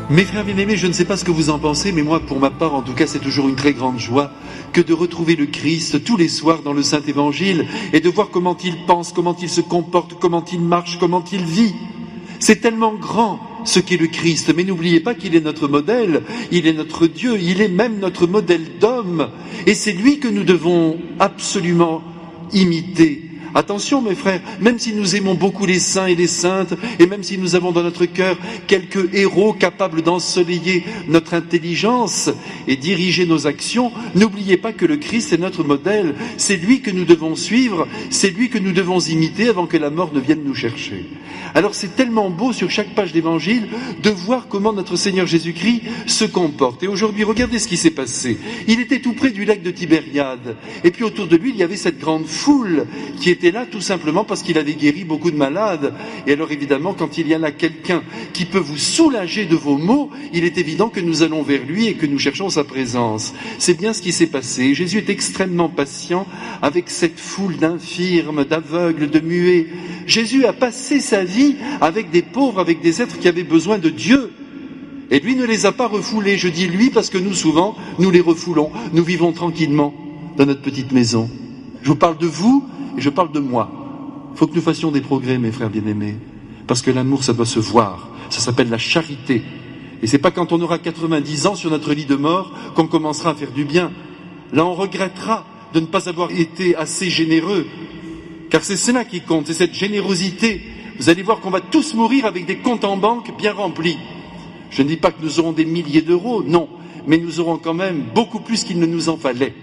Mes frères bien-aimés, je ne sais pas ce que vous en pensez, mais moi, pour ma part, en tout cas, c'est toujours une très grande joie que de retrouver le Christ tous les soirs dans le Saint-Évangile et de voir comment il pense, comment il se comporte, comment il marche, comment il vit. C'est tellement grand ce qu'est le Christ, mais n'oubliez pas qu'il est notre modèle, il est notre Dieu, il est même notre modèle d'homme, et c'est lui que nous devons absolument imiter. Attention mes frères, même si nous aimons beaucoup les saints et les saintes, et même si nous avons dans notre cœur quelques héros capables d'ensoleiller notre intelligence et diriger nos actions, n'oubliez pas que le Christ est notre modèle, c'est lui que nous devons suivre, c'est lui que nous devons imiter avant que la mort ne vienne nous chercher. Alors c'est tellement beau sur chaque page d'évangile de voir comment notre Seigneur Jésus-Christ se comporte. Et aujourd'hui, regardez ce qui s'est passé. Il était tout près du lac de Tibériade, et puis autour de lui, il y avait cette grande foule qui était là tout simplement parce qu'il avait guéri beaucoup de malades. Et alors évidemment, quand il y en a quelqu'un qui peut vous soulager de vos maux, il est évident que nous allons vers lui et que nous cherchons sa présence. C'est bien ce qui s'est passé. Jésus est extrêmement patient avec cette foule d'infirmes, d'aveugles, de muets. Jésus a passé sa vie avec des pauvres, avec des êtres qui avaient besoin de Dieu. Et lui ne les a pas refoulés. Je dis lui parce que nous, souvent, nous les refoulons. Nous vivons tranquillement dans notre petite maison. Je vous parle de vous et je parle de moi. Il faut que nous fassions des progrès, mes frères bien-aimés. Parce que l'amour, ça doit se voir. Ça s'appelle la charité. Et c'est pas quand on aura 90 ans sur notre lit de mort qu'on commencera à faire du bien. Là, on regrettera de ne pas avoir été assez généreux. Car c'est cela qui compte, c'est cette générosité. Vous allez voir qu'on va tous mourir avec des comptes en banque bien remplis. Je ne dis pas que nous aurons des milliers d'euros, non, mais nous aurons quand même beaucoup plus qu'il ne nous en fallait.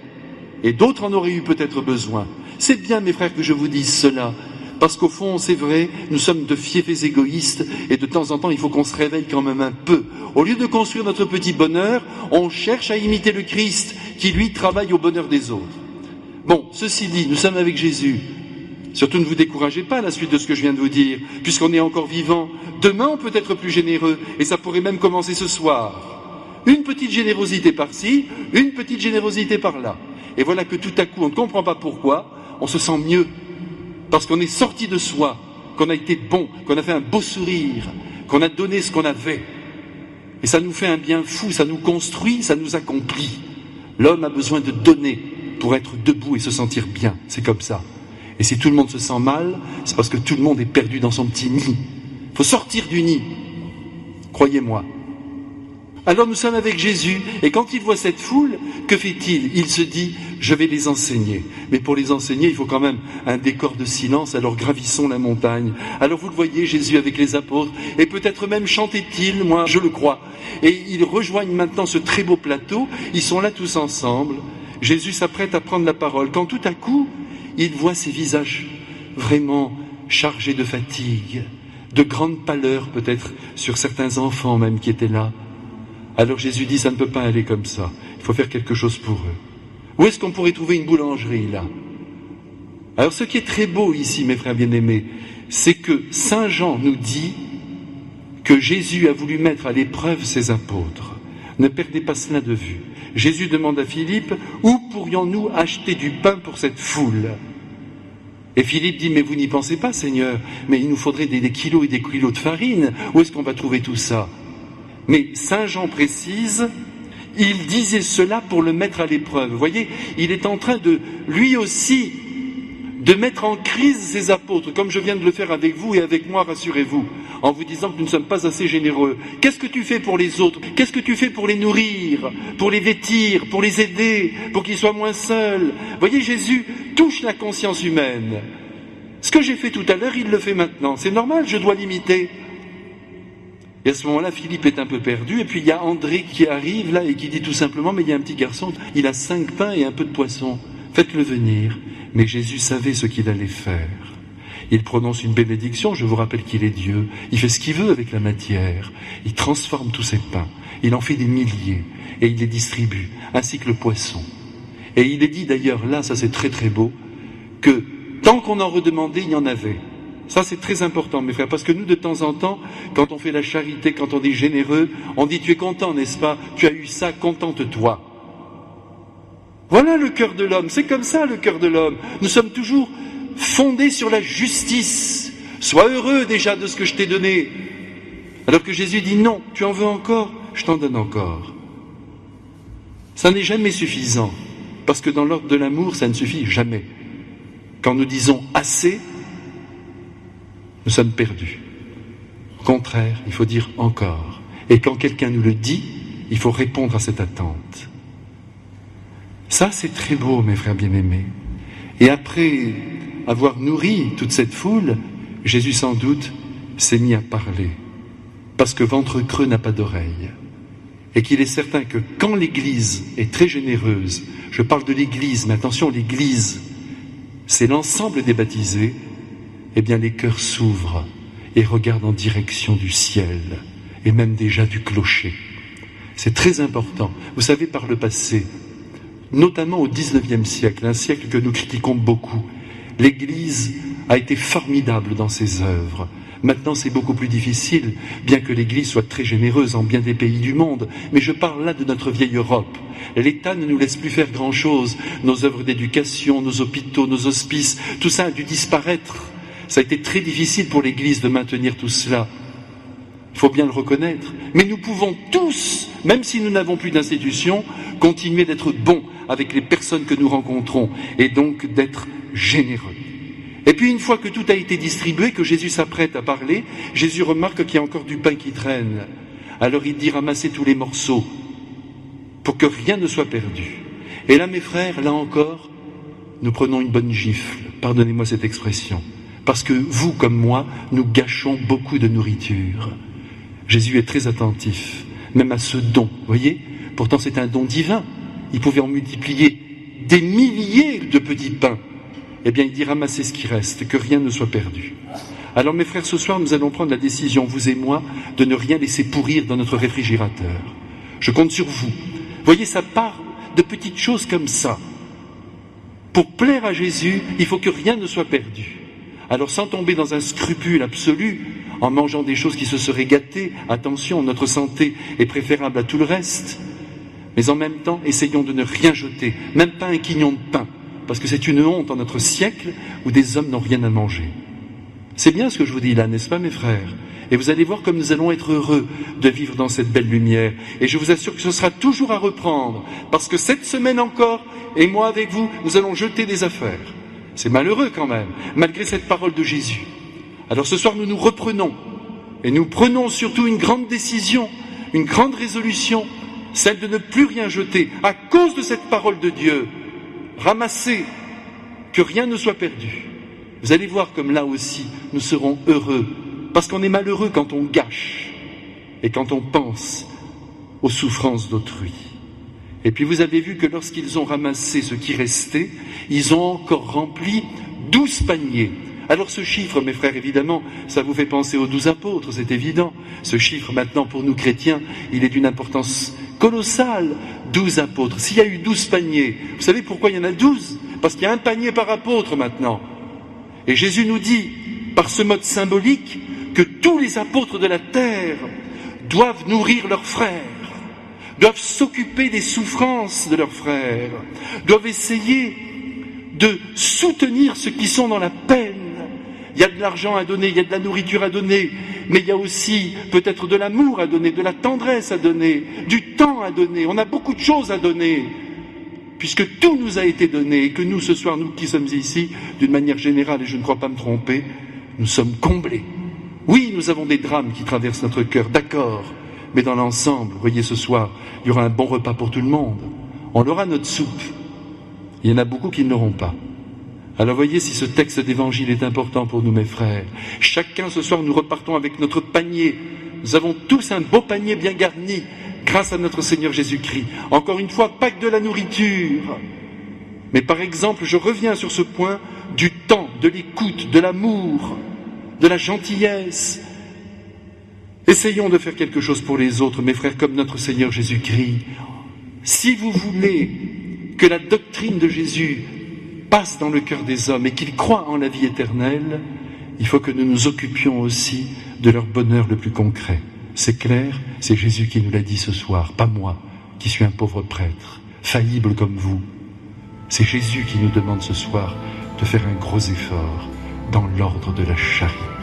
Et d'autres en auraient eu peut-être besoin. C'est bien, mes frères, que je vous dise cela, parce qu'au fond, c'est vrai, nous sommes de fiefs égoïstes, et de temps en temps, il faut qu'on se réveille quand même un peu. Au lieu de construire notre petit bonheur, on cherche à imiter le Christ, qui lui travaille au bonheur des autres. Bon, ceci dit, nous sommes avec Jésus. Surtout ne vous découragez pas à la suite de ce que je viens de vous dire, puisqu'on est encore vivant. Demain, on peut être plus généreux, et ça pourrait même commencer ce soir. Une petite générosité par-ci, une petite générosité par-là. Et voilà que tout à coup, on ne comprend pas pourquoi, on se sent mieux. Parce qu'on est sorti de soi, qu'on a été bon, qu'on a fait un beau sourire, qu'on a donné ce qu'on avait. Et ça nous fait un bien fou, ça nous construit, ça nous accomplit. L'homme a besoin de donner pour être debout et se sentir bien, c'est comme ça. Et si tout le monde se sent mal, c'est parce que tout le monde est perdu dans son petit nid. Il faut sortir du nid, croyez-moi. Alors nous sommes avec Jésus, et quand il voit cette foule, que fait-il? Il se dit, je vais les enseigner. Mais pour les enseigner, il faut quand même un décor de silence, alors gravissons la montagne. Alors vous le voyez, Jésus avec les apôtres, et peut-être même chantait-il, moi je le crois. Et ils rejoignent maintenant ce très beau plateau, ils sont là tous ensemble. Jésus s'apprête à prendre la parole, quand tout à coup, il voit ces visages vraiment chargés de fatigue, de grande pâleur peut-être sur certains enfants même qui étaient là. Alors Jésus dit, ça ne peut pas aller comme ça, il faut faire quelque chose pour eux. Où est-ce qu'on pourrait trouver une boulangerie là? Alors ce qui est très beau ici, mes frères bien-aimés, c'est que Saint Jean nous dit que Jésus a voulu mettre à l'épreuve ses apôtres. Ne perdez pas cela de vue. Jésus demande à Philippe, où pourrions-nous acheter du pain pour cette foule? Et Philippe dit, mais vous n'y pensez pas, Seigneur, mais il nous faudrait des kilos et des kilos de farine. Où est-ce qu'on va trouver tout ça? Mais Saint Jean précise, il disait cela pour le mettre à l'épreuve. Vous voyez, il est en train de, lui aussi, de mettre en crise ses apôtres, comme je viens de le faire avec vous et avec moi, rassurez-vous, en vous disant que nous ne sommes pas assez généreux. Qu'est-ce que tu fais pour les autres? Qu'est-ce que tu fais pour les nourrir, pour les vêtir, pour les aider, pour qu'ils soient moins seuls? Vous voyez, Jésus touche la conscience humaine. Ce que j'ai fait tout à l'heure, il le fait maintenant. C'est normal, je dois l'imiter. Et à ce moment-là, Philippe est un peu perdu, et puis il y a André qui arrive là et qui dit tout simplement, mais il y a un petit garçon, il a 5 pains et un peu de poisson. Faites-le venir. Mais Jésus savait ce qu'il allait faire. Il prononce une bénédiction, je vous rappelle qu'il est Dieu. Il fait ce qu'il veut avec la matière. Il transforme tous ces pains. Il en fait des milliers. Et il les distribue, ainsi que le poisson. Et il est dit d'ailleurs, là, ça c'est très très beau, que tant qu'on en redemandait, il y en avait. Ça c'est très important, mes frères, parce que nous, de temps en temps, quand on fait la charité, quand on est généreux, on dit, tu es content, n'est-ce pas? Tu as eu ça, contente-toi. Voilà le cœur de l'homme, c'est comme ça le cœur de l'homme. Nous sommes toujours fondés sur la justice. Sois heureux déjà de ce que je t'ai donné. Alors que Jésus dit non, tu en veux encore, je t'en donne encore. Ça n'est jamais suffisant, parce que dans l'ordre de l'amour, ça ne suffit jamais. Quand nous disons assez, nous sommes perdus. Au contraire, il faut dire encore. Et quand quelqu'un nous le dit, il faut répondre à cette attente. Ça, c'est très beau, mes frères bien-aimés. Et après avoir nourri toute cette foule, Jésus sans doute s'est mis à parler. Parce que ventre creux n'a pas d'oreille. Et qu'il est certain que quand l'Église est très généreuse, je parle de l'Église, mais attention, l'Église, c'est l'ensemble des baptisés, eh bien les cœurs s'ouvrent et regardent en direction du ciel, et même déjà du clocher. C'est très important. Vous savez, par le passé, notamment au XIXe siècle, un siècle que nous critiquons beaucoup, l'Église a été formidable dans ses œuvres. Maintenant, c'est beaucoup plus difficile, bien que l'Église soit très généreuse en bien des pays du monde. Mais je parle là de notre vieille Europe. L'État ne nous laisse plus faire grand-chose. Nos œuvres d'éducation, nos hôpitaux, nos hospices, tout ça a dû disparaître. Ça a été très difficile pour l'Église de maintenir tout cela. Il faut bien le reconnaître. Mais nous pouvons tous, même si nous n'avons plus d'institutions, continuer d'être bons avec les personnes que nous rencontrons et donc d'être généreux. Et puis une fois que tout a été distribué, que Jésus s'apprête à parler, Jésus remarque qu'il y a encore du pain qui traîne. Alors il dit ramassez tous les morceaux pour que rien ne soit perdu. Et là mes frères, là encore, nous prenons une bonne gifle, pardonnez-moi cette expression, parce que vous comme moi, nous gâchons beaucoup de nourriture. Jésus est très attentif, même à ce don, voyez. Pourtant c'est un don divin, il pouvait en multiplier des milliers de petits pains. Eh bien, il dit ramassez ce qui reste, que rien ne soit perdu. Alors, mes frères, ce soir, nous allons prendre la décision, vous et moi, de ne rien laisser pourrir dans notre réfrigérateur. Je compte sur vous. Voyez, ça part de petites choses comme ça. Pour plaire à Jésus, il faut que rien ne soit perdu. Alors, sans tomber dans un scrupule absolu, en mangeant des choses qui se seraient gâtées, attention, notre santé est préférable à tout le reste. Mais en même temps, essayons de ne rien jeter, même pas un quignon de pain. Parce que c'est une honte en notre siècle où des hommes n'ont rien à manger. C'est bien ce que je vous dis là, n'est-ce pas mes frères? Et vous allez voir comme nous allons être heureux de vivre dans cette belle lumière. Et je vous assure que ce sera toujours à reprendre. Parce que cette semaine encore, et moi avec vous, nous allons jeter des affaires. C'est malheureux quand même, malgré cette parole de Jésus. Alors ce soir nous nous reprenons. Et nous prenons surtout une grande décision, une grande résolution, celle de ne plus rien jeter à cause de cette parole de Dieu. Ramassez, que rien ne soit perdu. Vous allez voir comme là aussi, nous serons heureux, parce qu'on est malheureux quand on gâche et quand on pense aux souffrances d'autrui. Et puis vous avez vu que lorsqu'ils ont ramassé ce qui restait, ils ont encore rempli 12 paniers. Alors ce chiffre, mes frères, évidemment, ça vous fait penser aux 12 apôtres, c'est évident. Ce chiffre, maintenant, pour nous chrétiens, il est d'une importance colossale. 12 apôtres. S'il y a eu 12 paniers, vous savez pourquoi il y en a 12? Parce qu'il y a un panier par apôtre maintenant. Et Jésus nous dit, par ce mode symbolique, que tous les apôtres de la terre doivent nourrir leurs frères, doivent s'occuper des souffrances de leurs frères, doivent essayer de soutenir ceux qui sont dans la peine. Il y a de l'argent à donner, il y a de la nourriture à donner, mais il y a aussi peut-être de l'amour à donner, de la tendresse à donner, du temps à donner. On a beaucoup de choses à donner, puisque tout nous a été donné, et que nous, ce soir, nous qui sommes ici, d'une manière générale, et je ne crois pas me tromper, nous sommes comblés. Oui, nous avons des drames qui traversent notre cœur, d'accord, mais dans l'ensemble, vous voyez, ce soir, il y aura un bon repas pour tout le monde. On aura notre soupe. Il y en a beaucoup qui ne l'auront pas. Alors voyez si ce texte d'évangile est important pour nous, mes frères. Chacun ce soir, nous repartons avec notre panier. Nous avons tous un beau panier bien garni, grâce à notre Seigneur Jésus-Christ. Encore une fois, pas que de la nourriture. Mais par exemple, je reviens sur ce point du temps, de l'écoute, de l'amour, de la gentillesse. Essayons de faire quelque chose pour les autres, mes frères, comme notre Seigneur Jésus-Christ. Si vous voulez que la doctrine de Jésus passe dans le cœur des hommes et qu'ils croient en la vie éternelle, il faut que nous nous occupions aussi de leur bonheur le plus concret. C'est clair, c'est Jésus qui nous l'a dit ce soir, pas moi, qui suis un pauvre prêtre, faillible comme vous. C'est Jésus qui nous demande ce soir de faire un gros effort dans l'ordre de la charité.